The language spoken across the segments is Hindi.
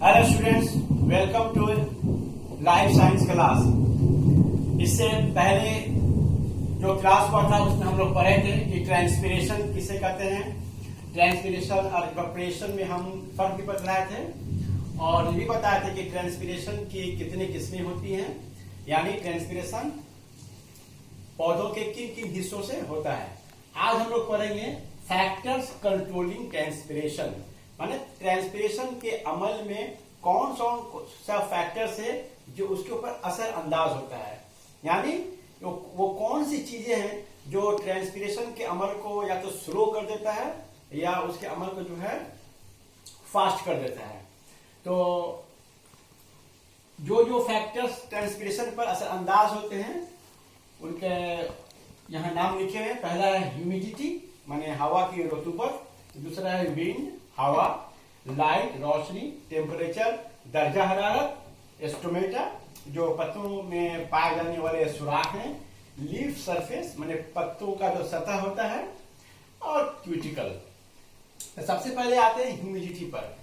Hello students, welcome to life science class. इससे पहले जो क्लास हुआ था उसमें हम लोग पढ़े थे कि ट्रांसपिरेशन किसे कहते हैं। ट्रांसपिरेशन और इवेपोरेशन में हम फर्क भी बतलाए थे और ये भी बताए थे कि ट्रांसपिरेशन की कितनी किस्में होती हैं, यानी ट्रांसपिरेशन पौधों के किन किन हिस्सों से होता है। आज हम लोग पढ़ेंगे फैक्टर्स कंट्रोलिंग ट्रांसपिरेशन, माने ट्रांसपिरेशन के अमल में कौन सा फैक्टर्स है जो उसके ऊपर असर अंदाज होता है, यानी वो कौन सी चीजें हैं जो ट्रांसपिरेशन के अमल को या तो स्लो कर देता है या उसके अमल को जो है फास्ट कर देता है। तो जो फैक्टर्स ट्रांसपिरेशन पर असर अंदाज होते हैं उनके यहाँ नाम लिखे हुए। पहला है ह्यूमिडिटी, माने हवा की रतूबत। दूसरा है विंड, हवा। लाइट, रोशनी। टेम्परेचर, दर्जा हरारत। स्टोमेटा, जो पत्तों में पाए जाने वाले सुराख हैं। लीफ सरफेस, माने पत्तों का जो सतह होता है। और क्यूटिकल। तो सबसे पहले आते हैं ह्यूमिडिटी पर।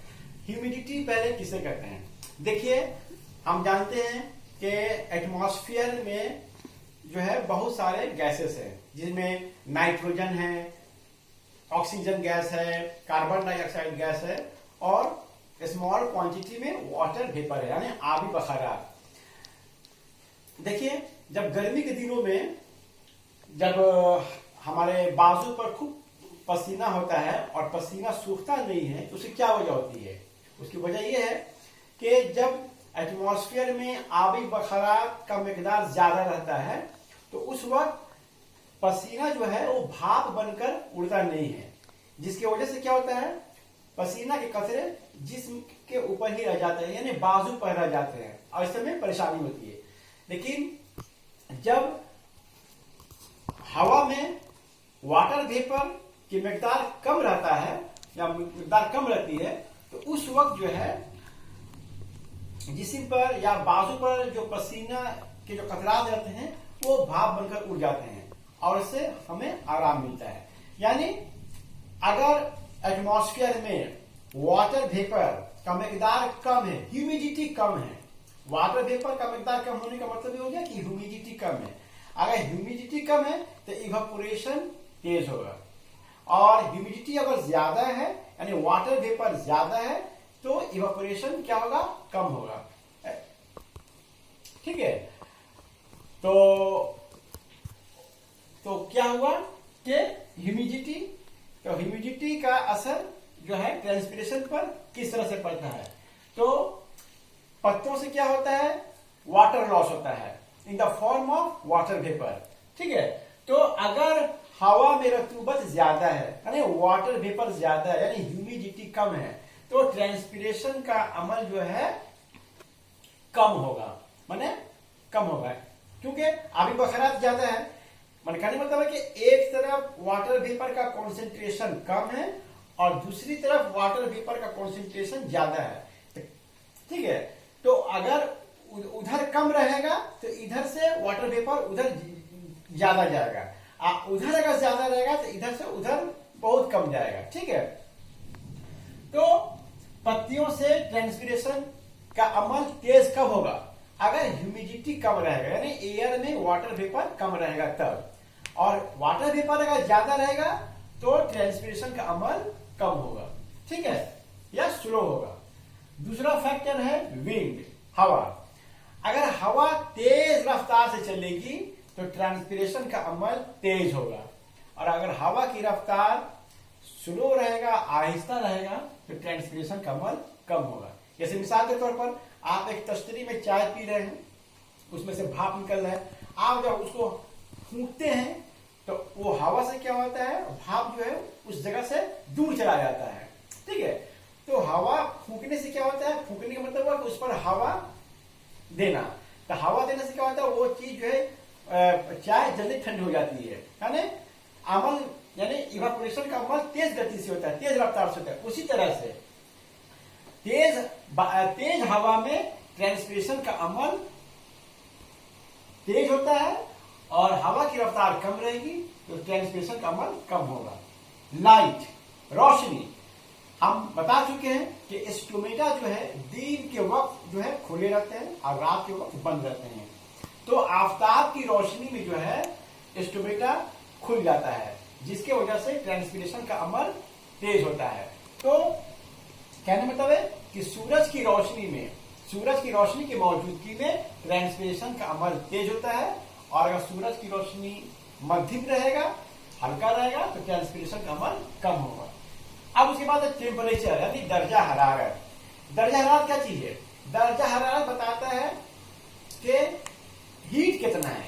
ह्यूमिडिटी पहले किसे कहते हैं? देखिए, हम जानते हैं कि एटमॉस्फेयर में जो है बहुत सारे गैसेस हैं, जिसमें नाइट्रोजन है, ऑक्सीजन गैस है, कार्बन डाइऑक्साइड गैस है और स्मॉल क्वांटिटी में वाटर वेपर है, यानी आबी बखारात। देखिए, जब गर्मी के दिनों में जब हमारे बाजू पर खूब पसीना होता है और पसीना सूखता नहीं है तो उसकी क्या वजह होती है? उसकी वजह यह है कि जब एटमॉस्फेयर में आबी बखारात का मिकदार ज्यादा रहता है तो उस वक्त पसीना जो है वो भाप बनकर उड़ता नहीं है, जिसकी वजह से क्या होता है, पसीना के कतरे जिस्म के ऊपर ही रह जाते हैं, यानी बाजू पर रह जाते हैं और इस समय परेशानी होती है। लेकिन जब हवा में वाटर वेपर की मिकदार कम रहता है या मिकदार कम रहती है तो उस वक्त जो है जिस्म पर या बाजू पर जो पसीना के जो कतरात रहते हैं वो भाप बनकर उड़ जाते हैं और इससे हमें आराम मिलता है। यानी अगर एटमॉस्फेयर में वाटर वेपर का मिकदार कम है, ह्यूमिडिटी कम है, वाटर वेपर का मिकदार कम होने का मतलब ये हो गया कि ह्यूमिडिटी कम है। अगर ह्यूमिडिटी कम है तो इवेपोरेशन तेज होगा और ह्यूमिडिटी अगर ज्यादा है यानी वाटर वेपर ज्यादा है तो इवेपोरेशन क्या होगा, कम होगा। ठीक है, तो क्या हुआ कि ह्यूमिडिटी का असर जो है ट्रांसपिरेशन पर किस तरह से पड़ता है। तो पत्तों से क्या होता है, वाटर लॉस होता है in the form of water vapour. ठीक है, तो अगर हवा में रतूबत ज्यादा है यानी वाटर वेपर ज्यादा है यानी ह्यूमिडिटी कम है तो ट्रांसपिरेशन का अमल जो है कम होगा, माने कम होगा, क्योंकि आबी बखारात ज्यादा है। मैंने कहने मतलब है कि एक तरफ वाटर वेपर का कॉन्सेंट्रेशन कम है और दूसरी तरफ वाटर वेपर का कॉन्सेंट्रेशन ज्यादा है। ठीक है, तो अगर उधर कम रहेगा तो इधर से वाटर वेपर उधर ज्यादा जाएगा, उधर अगर ज्यादा रहेगा तो इधर से उधर बहुत कम जाएगा। ठीक है, तो पत्तियों से ट्रांसपिरेशन का अमल तेज कब होगा? अगर ह्यूमिडिटी कम रहेगा यानी एयर में वाटर वेपर कम रहेगा तब, और वाटर वेपर अगर ज्यादा रहेगा तो ट्रांसपिरेशन का अमल कम होगा। ठीक है, या स्लो होगा। दूसरा फैक्टर है विंड, हवा। अगर हवा तेज रफ्तार से चलेगी तो ट्रांसपिरेशन का अमल तेज होगा और अगर हवा की रफ्तार स्लो रहेगा, आहिस्ता रहेगा तो ट्रांसपिरेशन का अमल कम होगा। जैसे मिसाल के तौर पर आप एक तश्तरी में चाय पी रहे हैं, उसमें से भाप निकल रहा है, आप जब उसको फूंकते हैं तो वो हवा से क्या होता है, भाप जो है उस जगह से दूर चला जाता है। ठीक है, तो हवा फूंकने से क्या होता है, फूंकने का मतलब हुआ कि उस पर हवा देना, तो हवा देने से क्या होता है, वो चीज जो है चाय जल्दी ठंडी हो जाती है, यानी अमल यानी इवेपोरेशन का अमल तेज गति से होता है, तेज रफ्तार से होता है। उसी तरह से तेज हवा में ट्रांसपिरेशन का अमल तेज होता है और हवा की रफ्तार कम रहेगी तो ट्रांसपिरेशन का अमल कम होगा। लाइट, रोशनी, हम बता चुके हैं कि स्टोमेटा जो है दिन के वक्त जो है खुले रहते हैं और रात के वक्त बंद रहते हैं। तो आफ्ताब की रोशनी में जो है स्टोमेटा खुल जाता है, जिसके वजह से ट्रांसपीरेशन का अमल तेज होता है। तो कहने मतलब है कि सूरज की रोशनी की मौजूदगी में ट्रांसपीरेशन का अमल तेज होता है, और अगर सूरज की रोशनी मध्यम रहेगा, हल्का रहेगा, तो ट्रांसपीरेशन का अमल कम होगा। अब उसके बाद टेम्परेचर यानी दर्जा हरारत। दर्जा हरारत क्या चीज है? दर्जा हरारत बताता है कि हीट कितना है,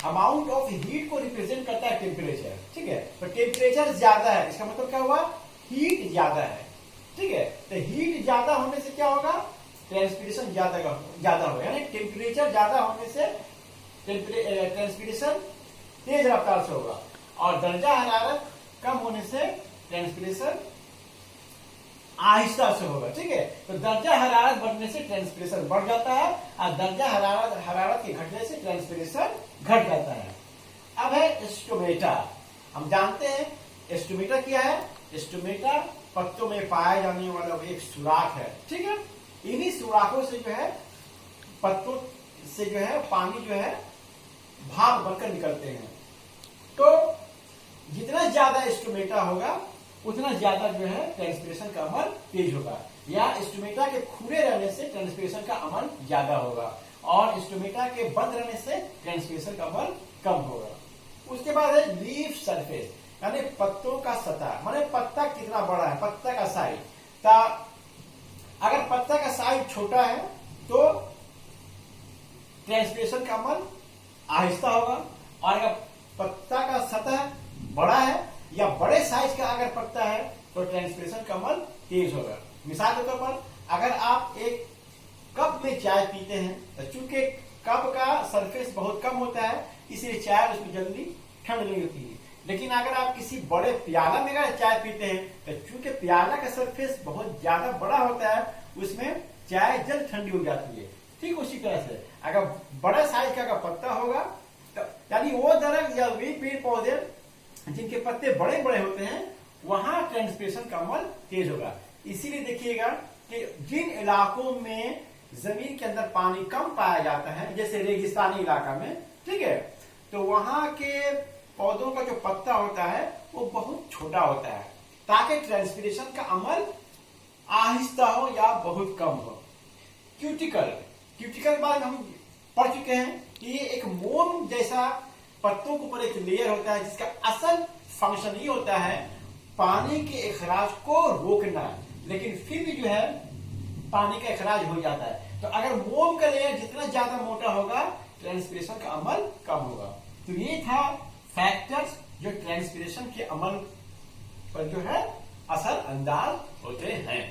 अमाउंट ऑफ हीट को रिप्रेजेंट करता है टेम्परेचर। ठीक है, तो टेम्परेचर ज्यादा है, इसका मतलब क्या हुआ? हीट ज्यादा है। ठीक है, तो हीट ज्यादा होने से क्या होगा? ट्रांसपीरेशन ज्यादा होगा, यानी टेम्परेचर ज्यादा होने से ट्रांसपीरेशन तेज रफ्तार से होगा, और दर्जा हरारत कम होने से ट्रांसपीरेशन आहिस्ता से होगा। ठीक है, तो दर्जा हरारत बढ़ने से ट्रांसपीरेशन बढ़ जाता है, और दर्जा हरारत के घटने से ट्रांसपीरेशन घट जाता है। अब है स्टोमेटा। हम जानते हैं स्टोमेटा क्या है। स्टोमेटा पत्तों में पाया जाने वाला एक सुराख है। ठीक है, इन्हीं सुराखों से जो है पत्तों से जो है पानी जो है भाप बनकर निकलते हैं। तो जितना ज्यादा स्टोमेटा होगा उतना ज्यादा जो है ट्रांसपीरेशन का अमल तेज होगा, या स्टोमेटा के खुले रहने से ट्रांसपीरेशन का अमल ज्यादा होगा, और स्टोमेटा के बंद रहने से ट्रांसपीरेशन का अमल कम होगा। उसके बाद है लीफ सरफेस, यानी पत्तों का सतह, माने पत्ता कितना बड़ा है, पत्ता का साइज। अगर पत्ता का साइज छोटा है तो ट्रांसपीरेशन का अमल आहिस्ता होगा, और अगर पत्ता का सतह बड़ा है या बड़े साइज का अगर पत्ता है तो ट्रांसपीरेशन का अमल तेज होगा। मिसाल के तौर पर अगर आप एक कप में चाय पीते हैं, तो चूंकि कप का सरफेस बहुत कम होता है, इसलिए चाय उसमें जल्दी ठंड नहीं होती है। लेकिन अगर आप किसी बड़े प्याला में अगर चाय पीते हैं, तो चूंकि प्याला का सरफेस बहुत ज्यादा बड़ा होता है, उसमें चाय जल्द ठंडी हो जाती है। ठीक उसी तरह से अगर बड़ा साइज का अगर पत्ता होगा, तो यानी वो दरख्त या वे पेड़ पौधे जिनके पत्ते बड़े बड़े होते हैं, वहां ट्रांसपीरेशन का अमल तेज होगा। इसीलिए देखिएगा कि जिन इलाकों में जमीन के अंदर पानी कम पाया जाता है, जैसे रेगिस्तानी इलाका में, ठीक है, तो वहां के पौधों का जो पत्ता होता है वो बहुत छोटा होता है, ताकि ट्रांसपीरेशन का अमल आहिस्ता हो या बहुत कम हो। क्यूटिकल बाद हम पढ़ चुके हैं कि ये एक मोम जैसा पत्तों के ऊपर एक लेयर होता है, जिसका असल फंक्शन ये होता है पानी के इखराज को रोकना, लेकिन फिर भी जो है पानी का इखराज हो जाता है। तो अगर मोम का लेयर जितना ज्यादा मोटा होगा, ट्रांसपीरेशन का अमल कम होगा। तो ये था फैक्टर्स जो ट्रांसपीरेशन के अमल पर जो है असर अंदाज होते हैं।